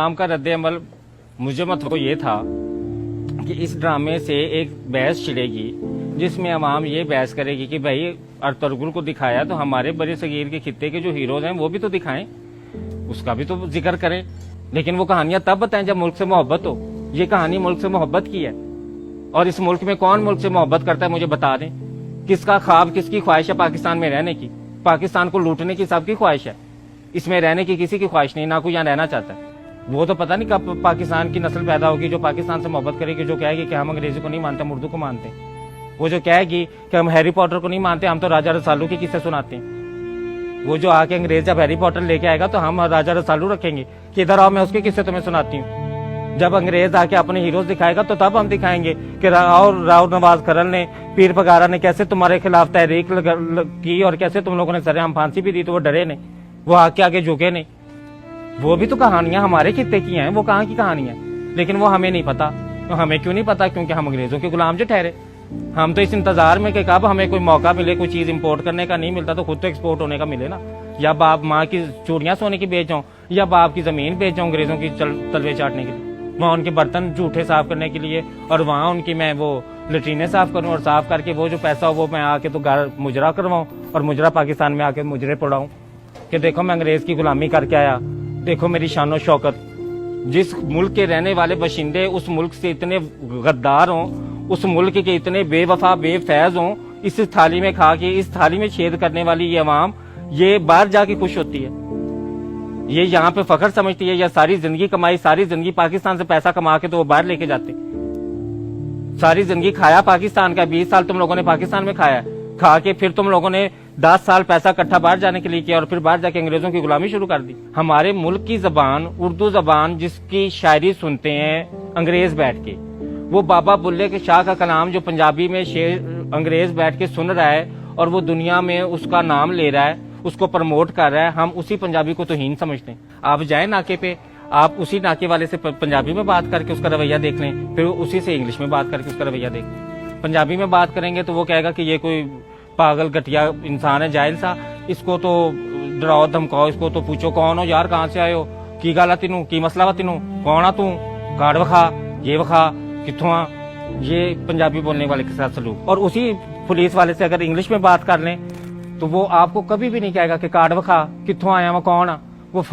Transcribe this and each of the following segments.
काम का रद्द-ए-अमल मुझे मतलब ये था कि इस ड्रामे से एक बहस छिड़ेगी जिसमें अवाम ये बहस करेगी कि भाई अर्तुगरुल को दिखाया तो हमारे बड़े सगीर के खित्ते के जो हीरोज हैं वो भी तो दिखाएं, उसका भी तो जिक्र करें। लेकिन वो कहानियां तब बताएं जब मुल्क से मोहब्बत हो। ये कहानी मुल्क से मोहब्बत की है और इस मुल्क में कौन मुल्क से मोहब्बत करता है मुझे बता दें। किसका ख्वाब, किसकी ख्वाहिश है पाकिस्तान में रहने की? पाकिस्तान को लूटने की सबकी ख्वाहिश है, इसमें रहने की किसी की ख्वाहिश नहीं, ना कोई यहाँ रहना चाहता है। वो तो पता नहीं कब पाकिस्तान की नस्ल पैदा होगी जो पाकिस्तान से मोहब्बत करेगी, जो कहेगी कि हम अंग्रेजी को नहीं मानते, हम उर्दू को मानते हैं। वो जो कहेगी कि हम हैरी पॉटर को नहीं मानते, हम तो राजा रसालू के किस्से सुनाते हैं। वो जो आके अंग्रेज जब हैरी पॉटर लेके आएगा तो हम राजा रसालू रखेंगे कि इधर आओ मैं उसके किस्से तुम्हें सुनाती हूँ। जब अंग्रेज आके अपने हीरोज दिखाएगा तो तब हम दिखाएंगे कि राव नवाज खरल ने, पीर पगारा ने कैसे तुम्हारे खिलाफ तहरीक की और कैसे तुम लोगों ने सरेआम फांसी भी दी तो वो डरे नहीं, वो आगे झुके नहीं। वो भी तो कहानियां हमारे खित्ते की हैं, वो कहाँ की कहानियां, लेकिन वो हमें नहीं पता। तो हमें क्यों नहीं पता? क्योंकि हम अंग्रेजों के गुलाम जो ठहरे। हम तो इस इंतजार में कि कब हमें कोई मौका मिले, कोई चीज इंपोर्ट करने का, नहीं मिलता तो खुद तो एक्सपोर्ट होने का मिले ना। या बाप माँ की चूड़ियां सोने की बेच जाऊं या बाप की जमीन बेच जाऊं अंग्रेजों की तलवे चाटने के लिए, वहां उनके बर्तन जूठे साफ करने के लिए, और वहां उनकी मैं वो लेट्रीने साफ करूं और साफ करके वो जो पैसा हो वो मैं आके तो घर मुजरा करवाऊं और मुजरा पाकिस्तान में आके मुजरे पड़ाऊं कि देखो मैं अंग्रेज की गुलामी करके आया, देखो मेरी शानो शौकत। जिस मुल्क के रहने वाले बाशिंदे उस मुल्क से इतने गद्दार हों, उस मुल्क के इतने बेवफा बेफैज हों, इस थाली में खा के इस थाली में छेद करने वाली ये अवाम ये बाहर जाके खुश होती है, ये यहाँ पे फखर समझती है। या सारी जिंदगी कमाई, सारी जिंदगी पाकिस्तान से पैसा कमा के तो वो बाहर लेके जाते। सारी जिंदगी खाया पाकिस्तान का, 20 साल तुम लोगों ने पाकिस्तान में खाया, खा के फिर तुम लोगों ने 10 साल पैसा इकट्ठा बाहर जाने के लिए किया और फिर बाहर जाके अंग्रेजों की गुलामी शुरू कर दी। हमारे मुल्क की जबान उर्दू जबान जिसकी शायरी सुनते हैं अंग्रेज बैठ के, वो बाबा बुल्ले के शाह का कलाम जो पंजाबी में शेर अंग्रेज बैठ के सुन रहा है और वो दुनिया में उसका नाम ले रहा है, उसको प्रमोट कर रहा है, हम उसी पंजाबी को तौहीन समझते हैं। आप जाए नाके पे, आप उसी नाके वाले से पंजाबी में बात करके उसका रवैया देख लें, फिर उसी से इंग्लिश में बात करके उसका रवैया देख लें। पंजाबी में बात करेंगे तो वो कहेगा कि ये कोई पागल घटिया इंसान है, जाहिल सा, इसको तो डराओ धमकाओ, इसको तो पूछो कौन हो यार, कहाँ से आए हो, की गल है तीनू, की मसला वा तीनू, कौन आ तू, कार्ड वखा, ये वखा, कित्थों आ। ये पंजाबी बोलने वाले के साथ सलूक। और उसी पुलिस वाले से अगर इंग्लिश में बात कर लें तो वो आपको कभी भी नहीं कहेगा कि कार्ड वखा, कित्थों आया, मैं कौन आ। वो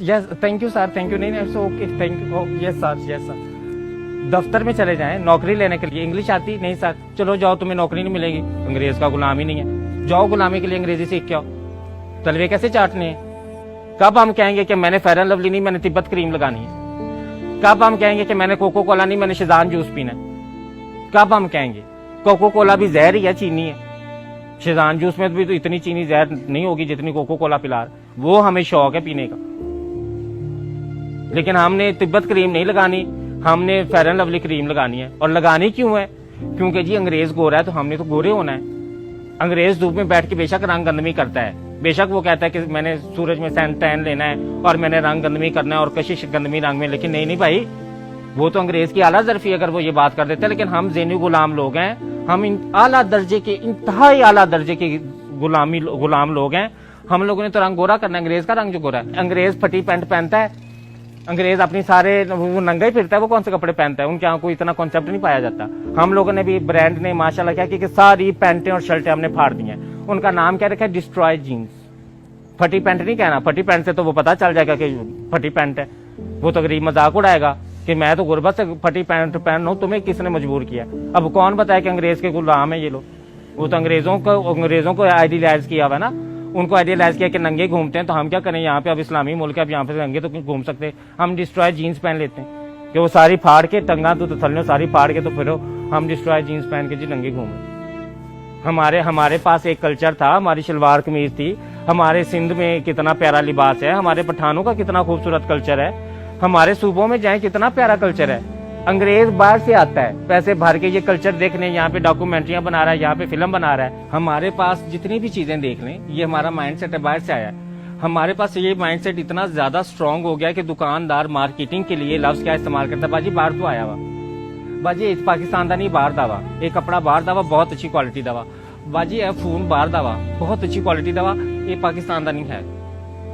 yes thank you sir, thank you, नहीं okay thank you, yes sir, yes sir. दफ्तर में चले जाएं नौकरी लेने के लिए, इंग्लिश आती नहीं सर, चलो जाओ तुम्हें नौकरी नहीं मिलेगी, अंग्रेज का गुलाम ही नहीं है, जाओ गुलामी के लिए अंग्रेजी सीख के आओ। तलवे कैसे चाटने हैं? कब हम कहेंगे कि मैंने फेयर एंड लवली नहीं, मैंने तिब्बत क्रीम लगानी है? कब हम कहेंगे कि मैंने कोको कोला नहीं, मैंने शिजान जूस पीना है? कब हम कहेंगे? कोको कोला भी जहर ही है, चीनी है। शिजान जूस में भी तो इतनी चीनी जहर नहीं होगी जितनी कोको कोला पिला, वो हमें शौक है पीने का। लेकिन हमने तिब्बत क्रीम नहीं लगानी, हमने फेयर एंड लवली क्रीम लगानी है। और लगानी क्यों है? क्योंकि जी अंग्रेज गोरा है तो हमने तो गोरे होना है। अंग्रेज धूप में बैठ के बेशक रंग गंदमी करता है, बेशक वो कहता है कि मैंने सूरज में टैन लेना है और मैंने रंग गंदमी करना है और कशिश गंदमी रंग में, लेकिन नहीं भाई, वो तो अंग्रेज की आला जरफी अगर वो ये बात कर देते हैं। लेकिन हम ज़ेनी गुलाम लोग हैं, हम आला दर्जे के, इंतहाई आला दर्जे के गुलाम लोग हैं। हम लोगों ने तो रंग गोरा करना है, अंग्रेज का रंग जो गोरा है। अंग्रेज फटी पैंट पहनता है, अंग्रेज अपनी सारे वो नंगा ही फिरता है, वो कौन से कपड़े पहनता है, उनके यहाँ कोई इतना कॉन्सेप्ट नहीं पाया जाता। हम लोगों ने भी ब्रांड ने माशाल्लाह क्या कि सारी पैंटें और शर्टें हमने फाड़ दी हैं। उनका नाम क्या रखा है? Destroy jeans. फटी पैंट नहीं कहना, फटी पैंट से तो वो पता चल जाएगा कि फटी पैंट है, वो तो गरीब मजाक उड़ाएगा कि मैं तो गुर्बत से फटी पैंट पहन रहा हूं, तुम्हें किसने मजबूर किया? अब कौन बताया कि अंग्रेज के गुलाम है ये लोग? वो तो अंग्रेजों को आइडियलाइज किया हुआ ना, उनको आइडियलाइज किया कि नंगे घूमते हैं, तो हम क्या करें? यहाँ पे अब इस्लामी मुल्क है, अब यहाँ पे नंगे तो घूम सकते हैं, हम डिस्ट्रॉय जीन्स पहन लेते हैं कि वो सारी फाड़ के टंगा तो थल्ले सारी फाड़ के तो फिर हम डिस्ट्रॉय जीन्स पहन के जी नंगे घूमे। हमारे पास एक कल्चर था, हमारी शलवार कमीज थी, हमारे सिंध में कितना प्यारा लिबास है, हमारे पठानों का कितना खूबसूरत कल्चर है, हमारे सूबों में जाए कितना प्यारा कल्चर है। अंग्रेज बाहर से आता है पैसे भर के ये कल्चर देखने, यहाँ पे डॉक्यूमेंट्रियां बना रहा है, यहाँ पे फिल्म बना रहा है। हमारे पास जितनी भी चीजें देख लें, ये हमारा माइंडसेट है, बाहर से आया है। हमारे पास ये माइंडसेट इतना ज्यादा स्ट्रांग हो गया कि दुकानदार मार्केटिंग के लिए लफ्ज क्या इस्तेमाल करता है? बाजी बाहर तो आया हुआ, बाजी पाकिस्तान का नहीं बाहर दावा, एक कपड़ा बाहर दावा बहुत अच्छी क्वालिटी दवा, बाजी है फोन बाहर दावा बहुत अच्छी क्वालिटी दवा, ये पाकिस्तान का नहीं है।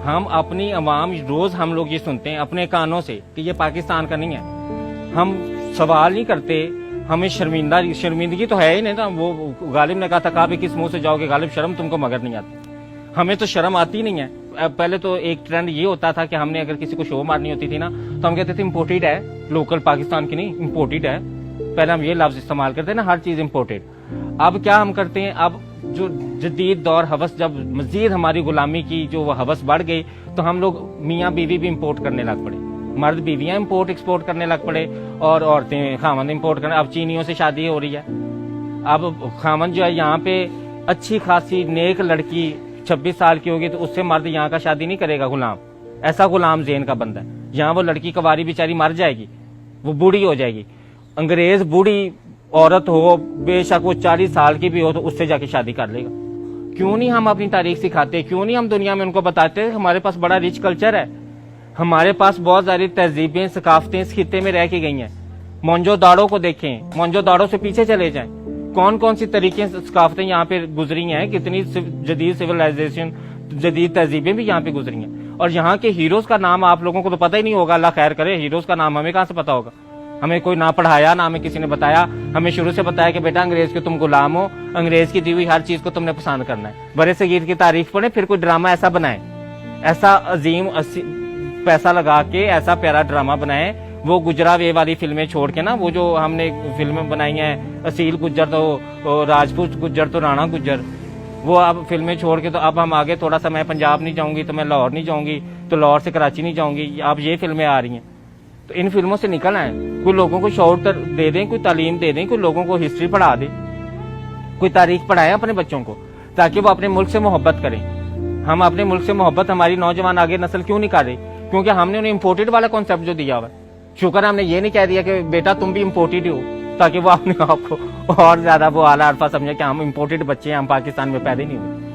हम अपनी आवाम रोज हम लोग ये सुनते हैं अपने कानों से कि ये पाकिस्तान का नहीं है। हम सवाल नहीं करते, हमें शर्मिंदगी तो है ही नहीं ना। वो गालिब ने कहा था कहा भी किस मुंह से जाओगे गालिब, शर्म तुमको मगर नहीं आती। हमें तो शर्म आती नहीं है। पहले तो एक ट्रेंड ये होता था कि हमने अगर किसी को शो मारनी होती थी ना तो हम कहते थे इम्पोर्टेड है, लोकल पाकिस्तान की नहीं, इम्पोर्टेड है। पहले हम ये लफ्ज इस्तेमाल करते ना, हर चीज इम्पोर्टेड। अब क्या हम करते हैं, अब जो जदीद दौर हवस, जब मजीद हमारी गुलामी की जो हवस बढ़ गई तो हम लोग मियाँ बीवी भी इम्पोर्ट करने लग पड़े। मर्द बीवियां इम्पोर्ट एक्सपोर्ट करने लग पड़े और औरतें खामन इम्पोर्ट करने। अब चीनियों से शादी हो रही है। अब खामन जो है यहाँ पे अच्छी खासी नेक लड़की 26 साल की होगी तो उससे मर्द यहाँ का शादी नहीं करेगा, गुलाम। ऐसा गुलाम जेन का बंदा है। यहाँ वो लड़की कवारी बेचारी मर जाएगी, वो बूढ़ी हो जाएगी। अंग्रेज बूढ़ी औरत हो, बेशक वो 40 साल की भी हो, तो उससे जाके शादी कर लेगा। क्यों नहीं हम अपनी तारीख सिखाते? क्यों नहीं हम दुनिया में उनको बताते? हमारे पास बड़ा रिच कल्चर है, हमारे पास बहुत सारी तहजीबें सकाफतें इस खित्ते में रह के गई हैं। मोंजोदाड़ो को देखें, मोंजोदाड़ो से पीछे चले जाएं, कौन कौन सी तरीके सकाफतें यहाँ पे गुजरी हैं, कितनी जदीद सिविलाइजेशन, जदीद तहजीबें भी यहाँ पे गुजरी हैं। और यहाँ के हीरोज का नाम आप लोगों को तो पता ही नहीं होगा, अल्लाह खैर करे। हीरोज का नाम हमें कहाँ से पता होगा? हमें कोई ना पढ़ाया, ना हमें किसी ने बताया। हमें शुरू से बताया कि बेटा अंग्रेज के तुम गुलाम हो, अंग्रेज की दी हुई हर चीज को तुमने पसंद करना है। बड़े सगीर की तारीफ पढ़े, फिर कोई ड्रामा ऐसा बनाए, ऐसा अजीम पैसा लगा के ऐसा प्यारा ड्रामा बनाए। वो गुजरा वे वाली फिल्में छोड़ के ना, वो जो हमने फिल्में बनाई हैं, असील गुज्जर तो राजपूत गुज्जर तो राणा गुज्जर, वो अब फिल्में छोड़ के तो अब हम आगे थोड़ा सा, मैं पंजाब नहीं जाऊंगी तो मैं लाहौर नहीं जाऊंगी, तो लाहौर से कराची नहीं जाऊंगी, अब ये फिल्में आ रही हैं। तो इन फिल्मों से निकल आए, कोई लोगों को शौर दे दें, कोई तालीम दे दें, कोई लोगों को हिस्ट्री पढ़ा दे, कोई तारीख पढ़ाए अपने बच्चों को, ताकि वो अपने मुल्क से मोहब्बत करें। हम अपने मुल्क से मोहब्बत हमारी नौजवान आगे नस्ल क्यों नहीं कर रही? क्योंकि हमने उन्हें इम्पोर्टेड वाला कॉन्सेप्ट जो दिया हुआ। शुक्र हमने ये नहीं कह दिया कि बेटा तुम भी इम्पोर्टेड हो, ताकि वो अपने आप को और ज्यादा वो आला अरफा समझे कि हम इम्पोर्टेड बच्चे हैं, हम पाकिस्तान में पैदा नहीं हुए।